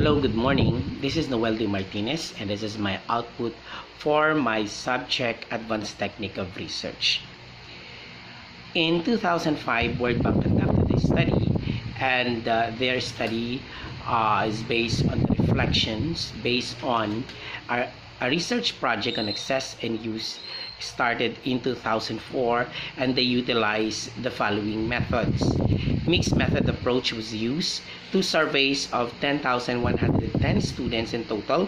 Hello, good morning. This is Noel D. Martinez, and this is my output for my subject Advanced Technique of Research. In 2005, World Bank conducted a study, and their study is based on the reflections based on a research project on access and use started in 2004, and they utilized the following methods. Mixed method approach was used. Two surveys of 10,110 students in total,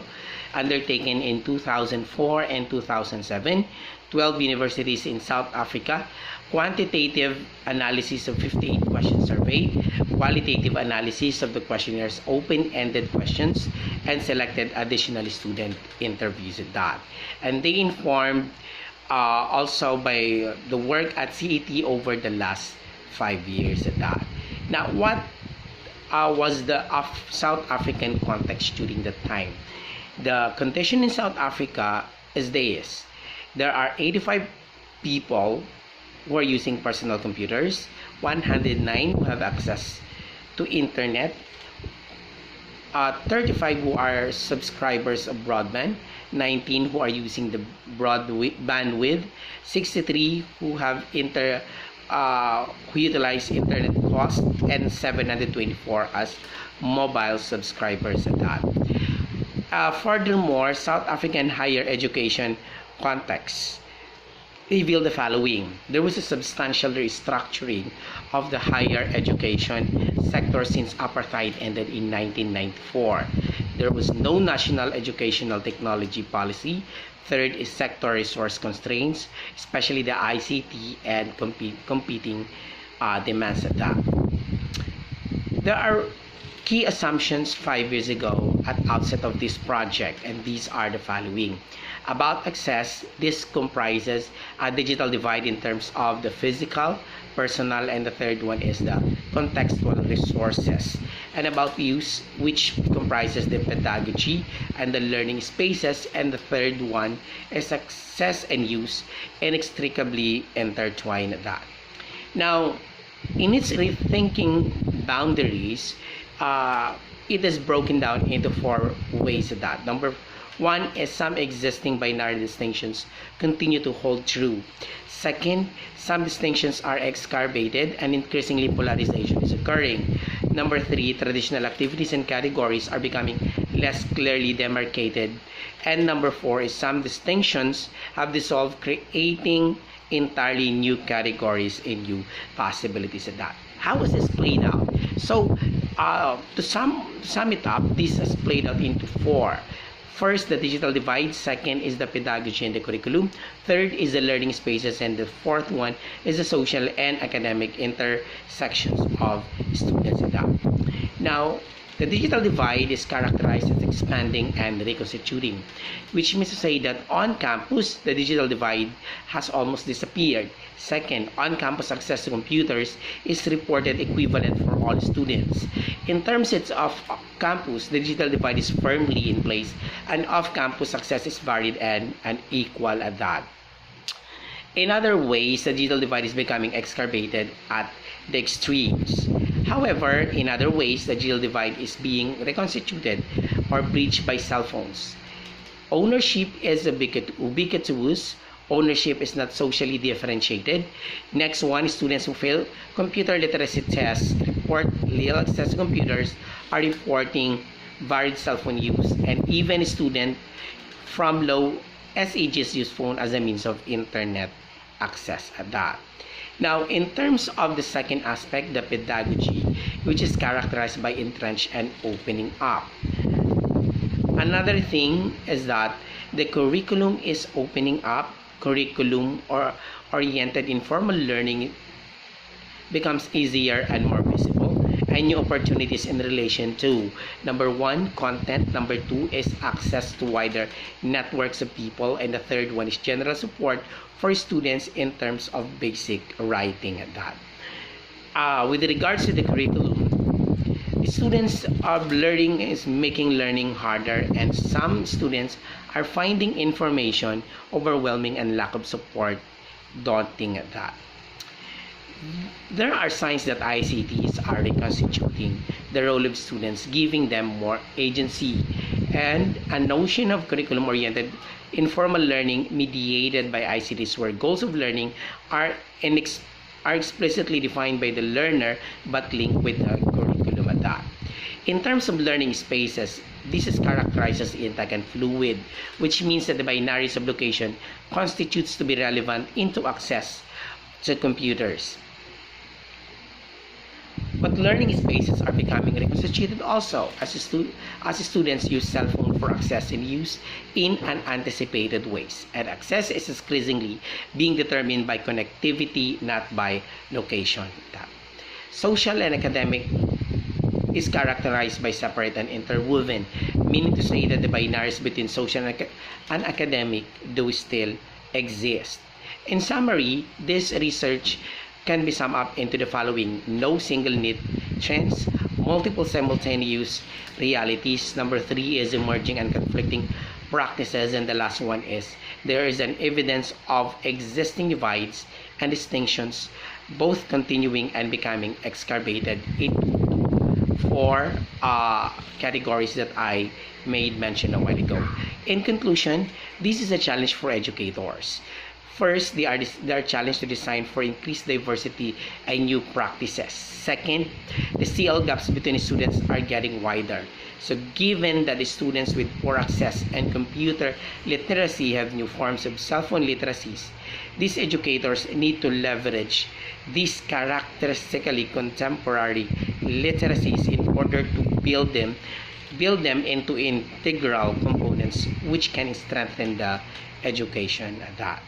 undertaken in 2004 and 2007, 12 universities in South Africa, quantitative analysis of 58 question survey, qualitative analysis of the questionnaires, open-ended questions, and selected additional student interviews at that. And they informed also by the work at CET over the last 5 years at that. Now, what was the South African context during that time? The condition in South Africa is this. There are 85 people who are using personal computers, 109 who have access to internet, 35 who are subscribers of broadband, 19 who are using the bandwidth, 63 who have who utilize internet cost, and 724 as mobile subscribers at that. Furthermore, South African higher education context revealed the following. There was a substantial restructuring of the higher education sector since apartheid ended in 1994. There was no national educational technology policy. Third is sector resource constraints, especially the ICT and competing demands at that. There are key assumptions 5 years ago at outset of this project, and these are the following. About access, this comprises a digital divide in terms of the physical, personal, and the third one is the contextual resources. And about use, which comprises the pedagogy and the learning spaces, and the third one is access and use, inextricably intertwined at that. Now, in its rethinking boundaries, it is broken down into 4 ways of that. Number 1 is some existing binary distinctions continue to hold true. Second, some distinctions are excavated and increasingly polarization is occurring. Number 3, traditional activities and categories are becoming less clearly demarcated. And number 4 is some distinctions have dissolved, creating entirely new categories and new possibilities of that. How is this played out? So, to sum it up, this is played out into 4. First, the digital divide. Second is the pedagogy and the curriculum. Third is the learning spaces. And the fourth one is the social and academic intersections of students. Now, the digital divide is characterized as expanding and reconstituting, which means to say that on campus, the digital divide has almost disappeared. Second, on-campus access to computers is reported equivalent for all students. In terms of campus, the digital divide is firmly in place, and off-campus access is varied and unequal at that. In other ways, the digital divide is becoming exacerbated at the extremes. However, in other ways, the digital divide is being reconstituted or bridged by cell phones. Ownership is ubiquitous. Ownership is not socially differentiated. Next one, students who fail computer literacy tests report little access to computers are reporting varied cell phone use, and even students from low ages use phone as a means of internet access at that. Now, in terms of the second aspect, the pedagogy, which is characterized by entrench and opening up. Another thing is that the curriculum is opening up. Curriculum or oriented informal learning becomes easier and more visible, and new opportunities in relation to number 1, content. Number 2 is access to wider networks of people, and the third one is general support for students in terms of basic writing at that. With regards to the curriculum, students of learning is making learning harder, and some students are finding information overwhelming and lack of support daunting at that. There are signs that ICTs are reconstituting the role of students, giving them more agency, and a notion of curriculum-oriented informal learning mediated by ICTs, where goals of learning are explicitly defined by the learner but linked with the curriculum adapt. In terms of learning spaces, this is characterized as intact and fluid, which means that the binaries of location constitutes to be relevant into access to computers. But learning spaces are becoming reconstituted also as students use cell phone for access and use in unanticipated ways. And access is increasingly being determined by connectivity, not by location. Social and academic is characterized by separate and interwoven, meaning to say that the binaries between social and academic do still exist. In summary, this research can be summed up into the following: no single neat trends, multiple simultaneous realities. Number 3 is emerging and conflicting practices, and the last one is there is an evidence of existing divides and distinctions, both continuing and becoming excavated into 4 categories that I made mention a while ago. In conclusion, this is a challenge for educators. First, they are challenged to design for increased diversity and new practices. Second, the CL gaps between students are getting wider. So given that the students with poor access and computer literacy have new forms of cell phone literacies, these educators need to leverage these characteristically contemporary literacies in order to build them into integral components which can strengthen the education that.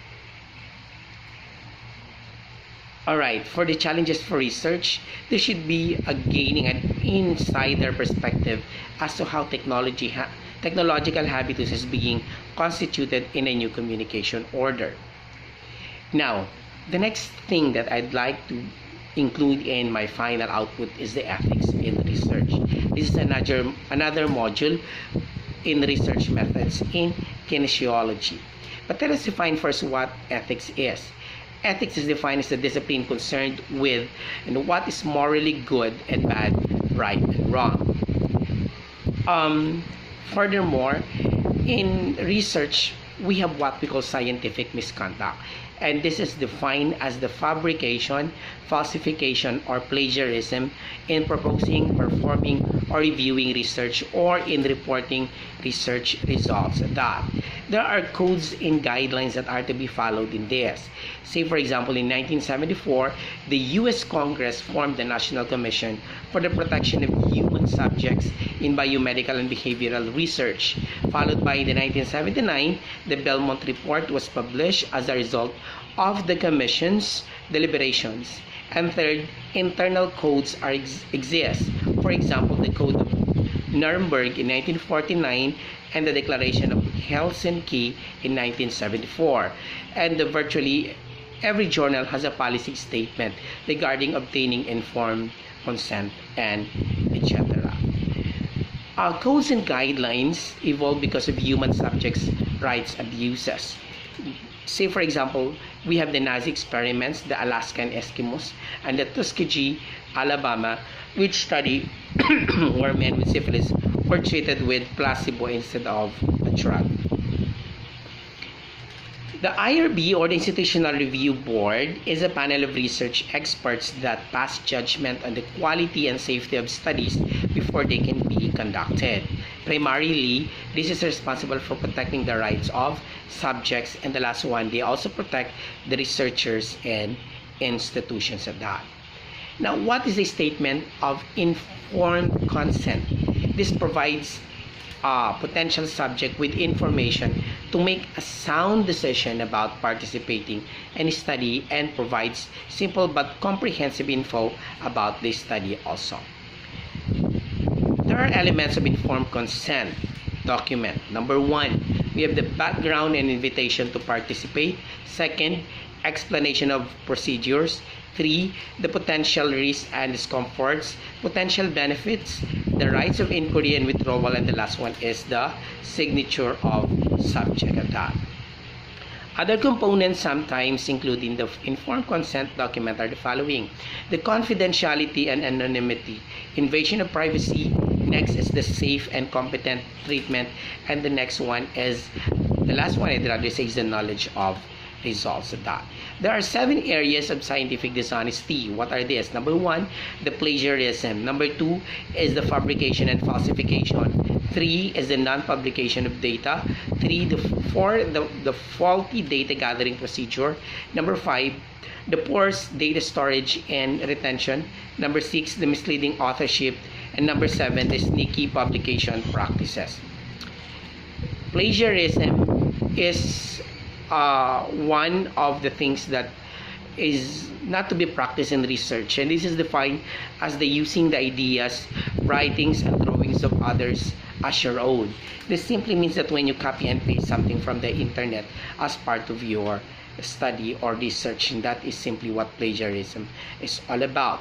Alright, for the challenges for research, there should be a gaining an insider perspective as to how technological habitus is being constituted in a new communication order. Now, the next thing that I'd like to include in my final output is the ethics in research. This is another module in research methods in kinesiology. But let us define first what ethics is. Ethics is defined as the discipline concerned with what is morally good and bad, right and wrong. Furthermore, in research, we have what we call scientific misconduct. And this is defined as the fabrication, falsification, or plagiarism in proposing, performing, or reviewing research, or in reporting research results. There are codes and guidelines that are to be followed in this. Say, for example, in 1974, the U.S. Congress formed the National Commission for the Protection of Human Subjects in Biomedical and Behavioral Research. Followed by the 1979, the Belmont Report was published as a result of the Commission's deliberations. And third, internal codes exist. For example, the Code of Nuremberg in 1949 and the Declaration of Helsinki in 1974. And virtually every journal has a policy statement regarding obtaining informed consent and etc. Codes and guidelines evolve because of human subjects' rights abuses. Say, for example, we have the Nazi experiments, the Alaskan Eskimos, and the Tuskegee, Alabama, which study where men with syphilis were treated with placebo instead of a drug. The IRB, or the Institutional Review Board, is a panel of research experts that pass judgment on the quality and safety of studies before they can be conducted. Primarily, this is responsible for protecting the rights of subjects, and the last one, they also protect the researchers and institutions of that. Now, what is a statement of informed consent? This provides a potential subject with information to make a sound decision about participating in a study and provides simple but comprehensive info about the study also. There are elements of informed consent document. Number 1, we have the background and invitation to participate. Second, explanation of procedures. 3, the potential risks and discomforts, potential benefits, the rights of inquiry and withdrawal, and the last one is the signature of subject. Other components sometimes including the informed consent document are the following: the confidentiality and anonymity, invasion of privacy, next is the safe and competent treatment, and the next one is, the last one I'd rather say, is the knowledge of results of that. There are 7 areas of scientific dishonesty. What are these? Number 1, the plagiarism. Number 2 is the fabrication and falsification. 3 is the non-publication of data. 4, the faulty data gathering procedure. Number 5, the poor data storage and retention. Number 6, the misleading authorship. And number 7, the sneaky publication practices. Plagiarism is one of the things that is not to be practiced in research, and this is defined as the using the ideas, writings, and drawings of others as your own. This simply means that when you copy and paste something from the internet as part of your study or research, and that is simply what plagiarism is all about.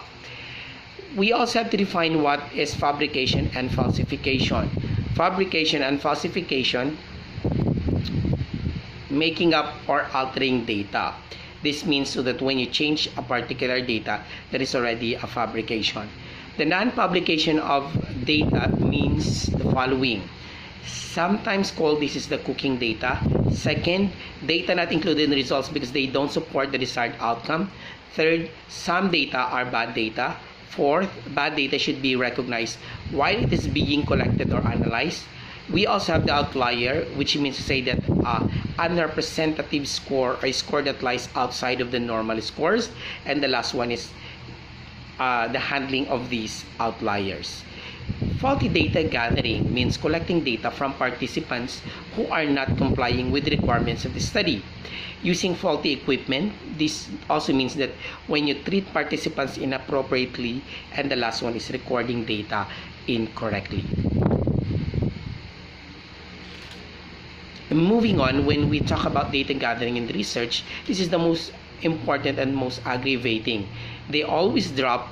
We also have to define what is fabrication and falsification. Fabrication and falsification: making up or altering data. This means so that when you change a particular data, that is already a fabrication. The non-publication of data means the following: sometimes called, this is the cooking data. Second, data not included in the results because they don't support the desired outcome. Third, some data are bad data. Fourth, bad data should be recognized while it is being collected or analyzed. We also have the outlier, which means to say that unrepresentative score, or a score that lies outside of the normal scores. And the last one is the handling of these outliers. Faulty data gathering means collecting data from participants who are not complying with the requirements of the study. Using faulty equipment, this also means that when you treat participants inappropriately. And the last one is recording data incorrectly. Moving on, when we talk about data gathering and research, this is the most important and most aggravating. They always drop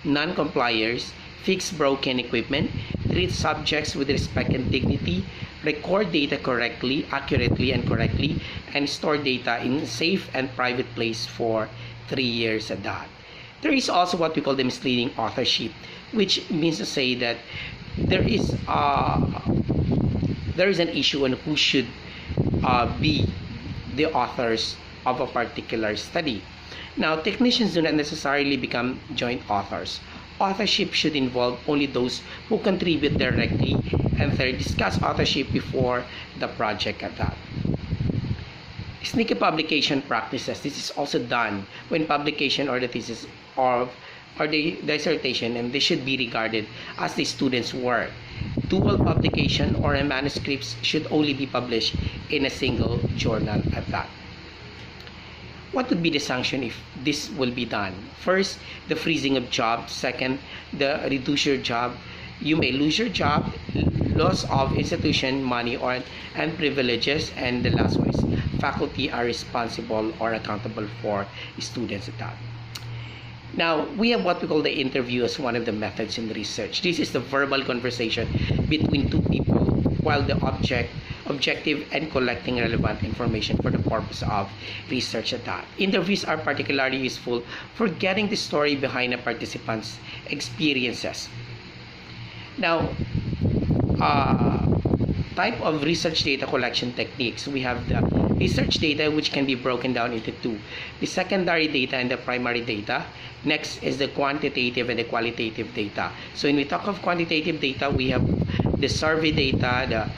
non-compliers, fix broken equipment, treat subjects with respect and dignity, record data correctly, accurately and correctly, and store data in a safe and private place for 3 years at that. There is also what we call the misleading authorship, which means to say that there is an issue on who should be the authors of a particular study. Now, technicians do not necessarily become joint authors. Authorship should involve only those who contribute directly, and third, discuss authorship before the project at that. Sneaky publication practices. This is also done when publication or the thesis or the dissertation, and they should be regarded as the student's work. Dual publication or a manuscripts should only be published in a single journal at that. What would be the sanction if this will be done? First, the freezing of jobs. Second, the reduce your job. You may lose your job, loss of institution money and privileges, and the last one is faculty are responsible or accountable for students at that. Now, we have what we call the interview as one of the methods in research. This is the verbal conversation between two people while the objective and collecting relevant information for the purpose of research at that. Interviews are particularly useful for getting the story behind a participant's experiences. Now, type of research data collection techniques. We have the research data, which can be broken down into two: the secondary data and the primary data. Next is the quantitative and the qualitative data. So when we talk of quantitative data, we have the survey data, the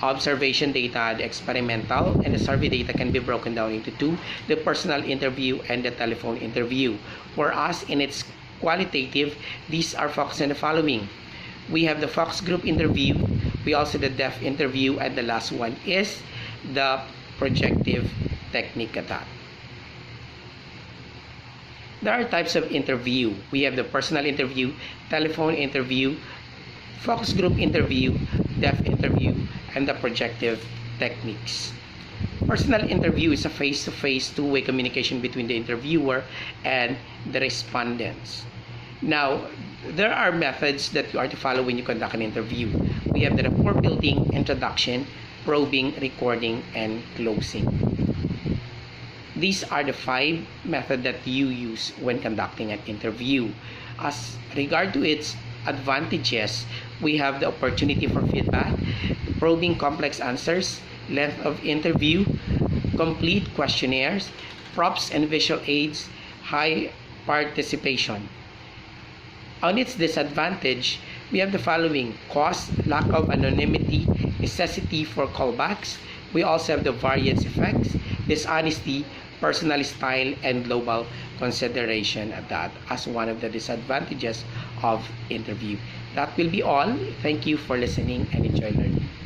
observation data, the experimental, and the survey data can be broken down into two: the personal interview and the telephone interview. For us, in its qualitative, these are focused on the following: we have the focus group interview, we also the depth interview, and the last one is the projective technique at that. There are types of interview. We have the personal interview, telephone interview, focus group interview, depth interview, and the projective techniques. Personal interview is a face-to-face, two-way communication between the interviewer and the respondents. Now, there are methods that you are to follow when you conduct an interview. We have the rapport building, introduction, probing, recording, and closing. These are the 5 methods that you use when conducting an interview. As regard to its advantages, we have the opportunity for feedback, probing complex answers, length of interview, complete questionnaires, props and visual aids, high participation. On its disadvantage, we have the following: cost, lack of anonymity, necessity for callbacks. We also have the variance effects, dishonesty, personal style, and global consideration at that as one of the disadvantages of interview. That will be all. Thank you for listening and enjoy learning.